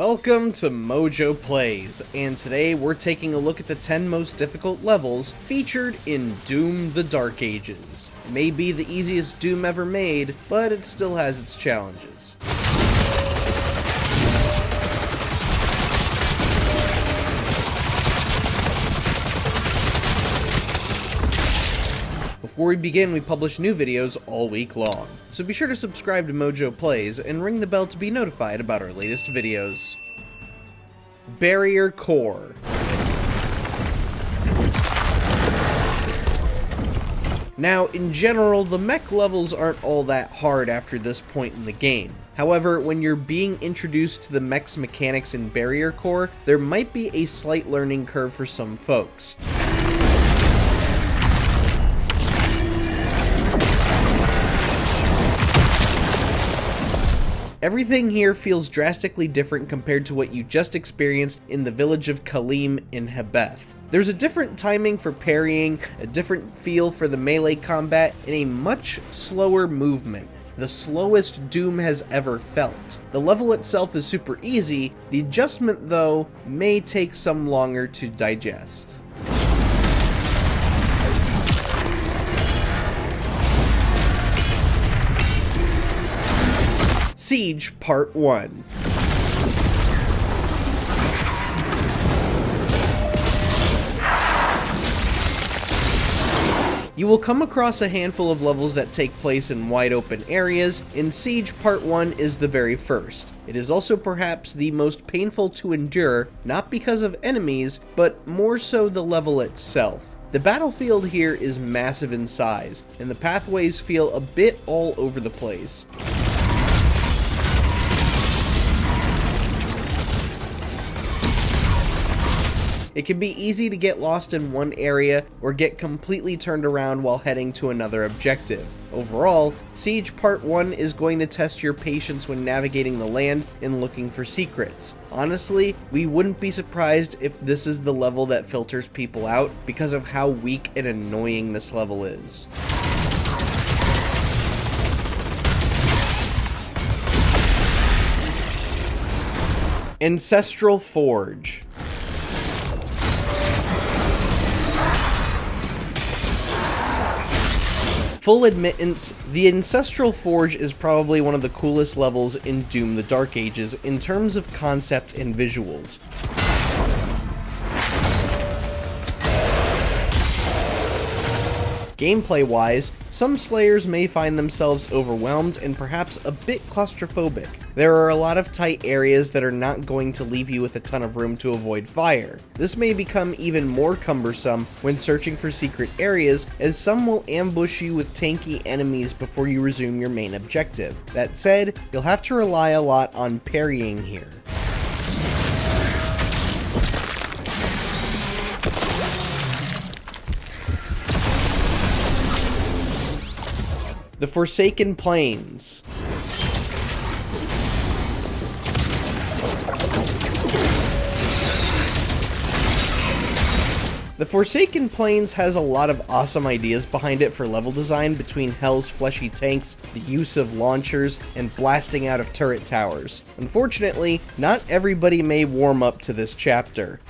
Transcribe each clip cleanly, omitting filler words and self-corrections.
Welcome to MojoPlays, and today we're taking a look at the 10 most difficult levels featured in Doom: The Dark Ages. It may be the easiest Doom ever made, but it still has its challenges. Before we begin, we publish new videos all week long, so be sure to subscribe to MojoPlays and ring the bell to be notified about our latest videos. Barrier Core. Now, in general, the mech levels aren't all that hard after this point in the game. However, when you're being introduced to the mech's mechanics in Barrier Core, there might be a slight learning curve for some folks. Everything here feels drastically different compared to what you just experienced in the village of Kalim in Hebeth. There's a different timing for parrying, a different feel for the melee combat, and a much slower movement. The slowest Doom has ever felt. The level itself is super easy, the adjustment though may take some longer to digest. Siege Part 1. You will come across a handful of levels that take place in wide open areas, and Siege Part 1 is the very first. It is also perhaps the most painful to endure, not because of enemies, but more so the level itself. The battlefield here is massive in size, and the pathways feel a bit all over the place. It can be easy to get lost in one area or get completely turned around while heading to another objective. Overall, Siege Part 1 is going to test your patience when navigating the land and looking for secrets. Honestly, we wouldn't be surprised if this is the level that filters people out because of how weak and annoying this level is. Ancestral Forge. Full admittance, the Ancestral Forge is probably one of the coolest levels in Doom: The Dark Ages in terms of concept and visuals. Gameplay-wise, some Slayers may find themselves overwhelmed and perhaps a bit claustrophobic. There are a lot of tight areas that are not going to leave you with a ton of room to avoid fire. This may become even more cumbersome when searching for secret areas, as some will ambush you with tanky enemies before you resume your main objective. That said, you'll have to rely a lot on parrying here. The Forsaken Plains. The Forsaken Plains has a lot of awesome ideas behind it for level design between Hell's fleshy tanks, the use of launchers, and blasting out of turret towers. Unfortunately, not everybody may warm up to this chapter.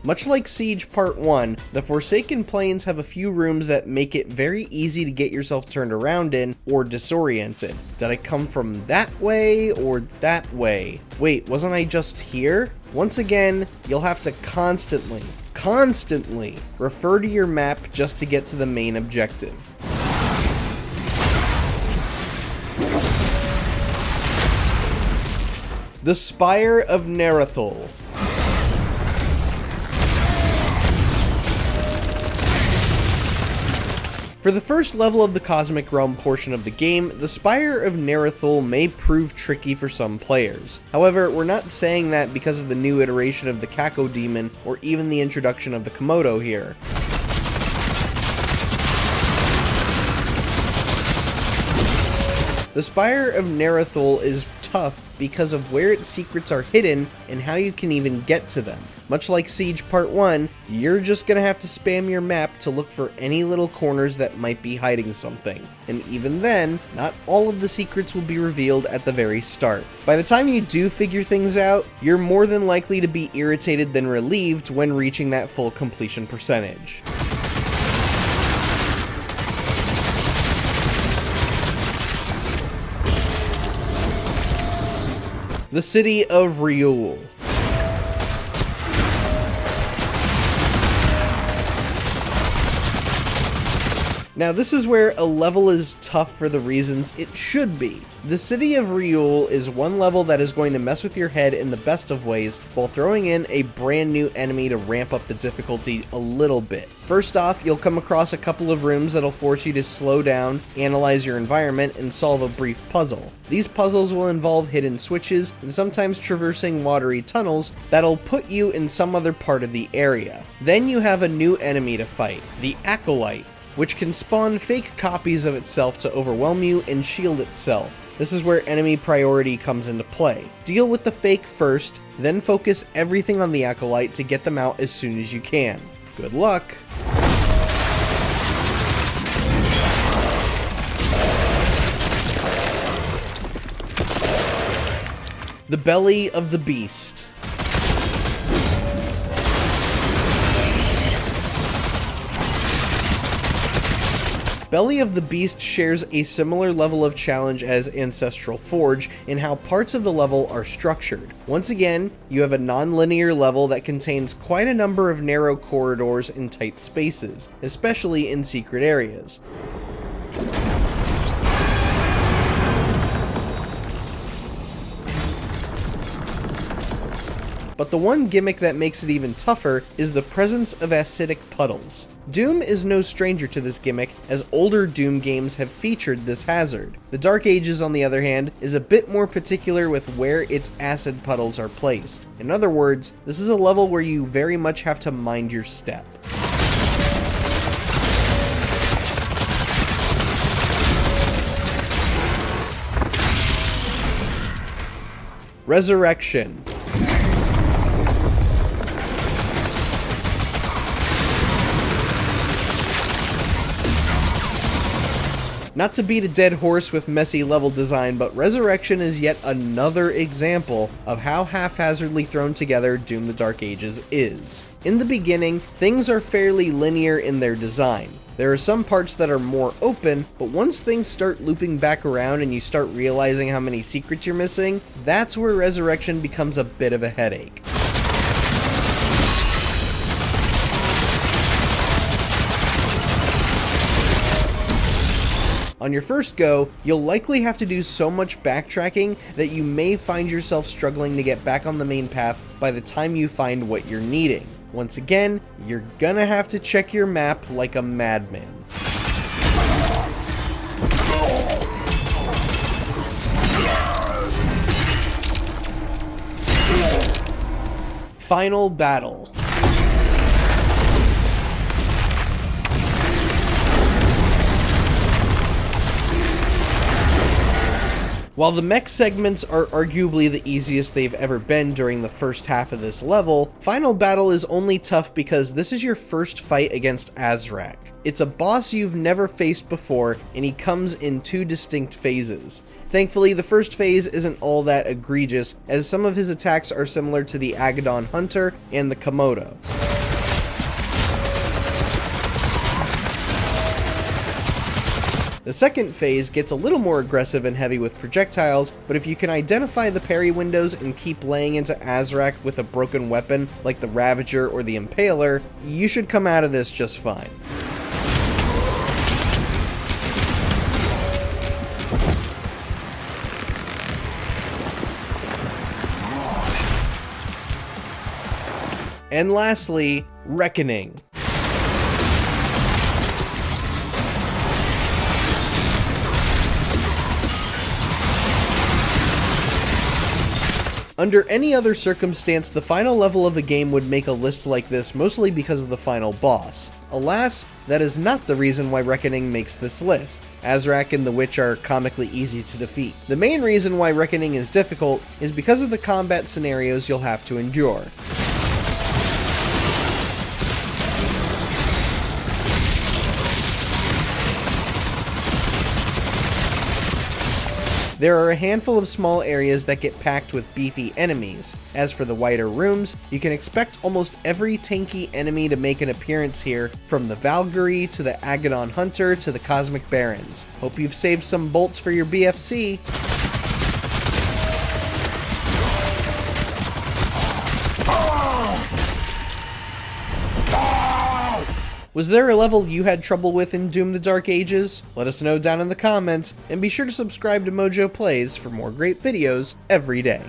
Much like Siege Part 1, the Forsaken Plains have a few rooms that make it very easy to get yourself turned around in or disoriented. Did I come from that way or that way? Wait, wasn't I just here? Once again, you'll have to constantly refer to your map just to get to the main objective. The Spire of Narithol. For the first level of the Cosmic Realm portion of the game, the Spire of Narithol may prove tricky for some players. However, we're not saying that because of the new iteration of the Kako Demon or even the introduction of the Komodo here. The Spire of Narithol is tough because of where its secrets are hidden and how you can even get to them. Much like Siege Part 1, you're just gonna have to spam your map to look for any little corners that might be hiding something. And even then, not all of the secrets will be revealed at the very start. By the time you do figure things out, you're more than likely to be irritated than relieved when reaching that full completion percentage. The City of Narithol. Now this is where a level is tough for the reasons it should be. The City of Narithol is one level that is going to mess with your head in the best of ways while throwing in a brand new enemy to ramp up the difficulty a little bit. First off, you'll come across a couple of rooms that'll force you to slow down, analyze your environment, and solve a brief puzzle. These puzzles will involve hidden switches and sometimes traversing watery tunnels that'll put you in some other part of the area. Then you have a new enemy to fight, the Acolyte, which can spawn fake copies of itself to overwhelm you and shield itself. This is where enemy priority comes into play. Deal with the fake first, then focus everything on the Acolyte to get them out as soon as you can. Good luck! The Belly of the Beast. Belly of the Beast shares a similar level of challenge as Ancestral Forge in how parts of the level are structured. Once again, you have a non-linear level that contains quite a number of narrow corridors and tight spaces, especially in secret areas. But the one gimmick that makes it even tougher is the presence of acidic puddles. Doom is no stranger to this gimmick, as older Doom games have featured this hazard. The Dark Ages, on the other hand, is a bit more particular with where its acid puddles are placed. In other words, this is a level where you very much have to mind your step. Resurrection. Not to beat a dead horse with messy level design, but Resurrection is yet another example of how haphazardly thrown together Doom the Dark Ages is. In the beginning, things are fairly linear in their design. There are some parts that are more open, but once things start looping back around and you start realizing how many secrets you're missing, that's where Resurrection becomes a bit of a headache. On your first go, you'll likely have to do so much backtracking that you may find yourself struggling to get back on the main path by the time you find what you're needing. Once again, you're gonna have to check your map like a madman. Final battle. While the mech segments are arguably the easiest they've ever been during the first half of this level, Final Battle is only tough because this is your first fight against Azrak. It's a boss you've never faced before, and he comes in two distinct phases. Thankfully, the first phase isn't all that egregious, as some of his attacks are similar to the Agadon Hunter and the Komodo. The second phase gets a little more aggressive and heavy with projectiles, but if you can identify the parry windows and keep laying into Azrak with a broken weapon like the Ravager or the Impaler, you should come out of this just fine. And lastly, Reckoning. Under any other circumstance, the final level of a game would make a list like this mostly because of the final boss. Alas, that is not the reason why Reckoning makes this list. Azrak and the Witch are comically easy to defeat. The main reason why Reckoning is difficult is because of the combat scenarios you'll have to endure. There are a handful of small areas that get packed with beefy enemies. As for the wider rooms, you can expect almost every tanky enemy to make an appearance here, from the Valkyrie to the Agadon Hunter to the Cosmic Barons. Hope you've saved some bolts for your BFC. Was there a level you had trouble with in Doom the Dark Ages? Let us know down in the comments, and be sure to subscribe to MojoPlays for more great videos every day.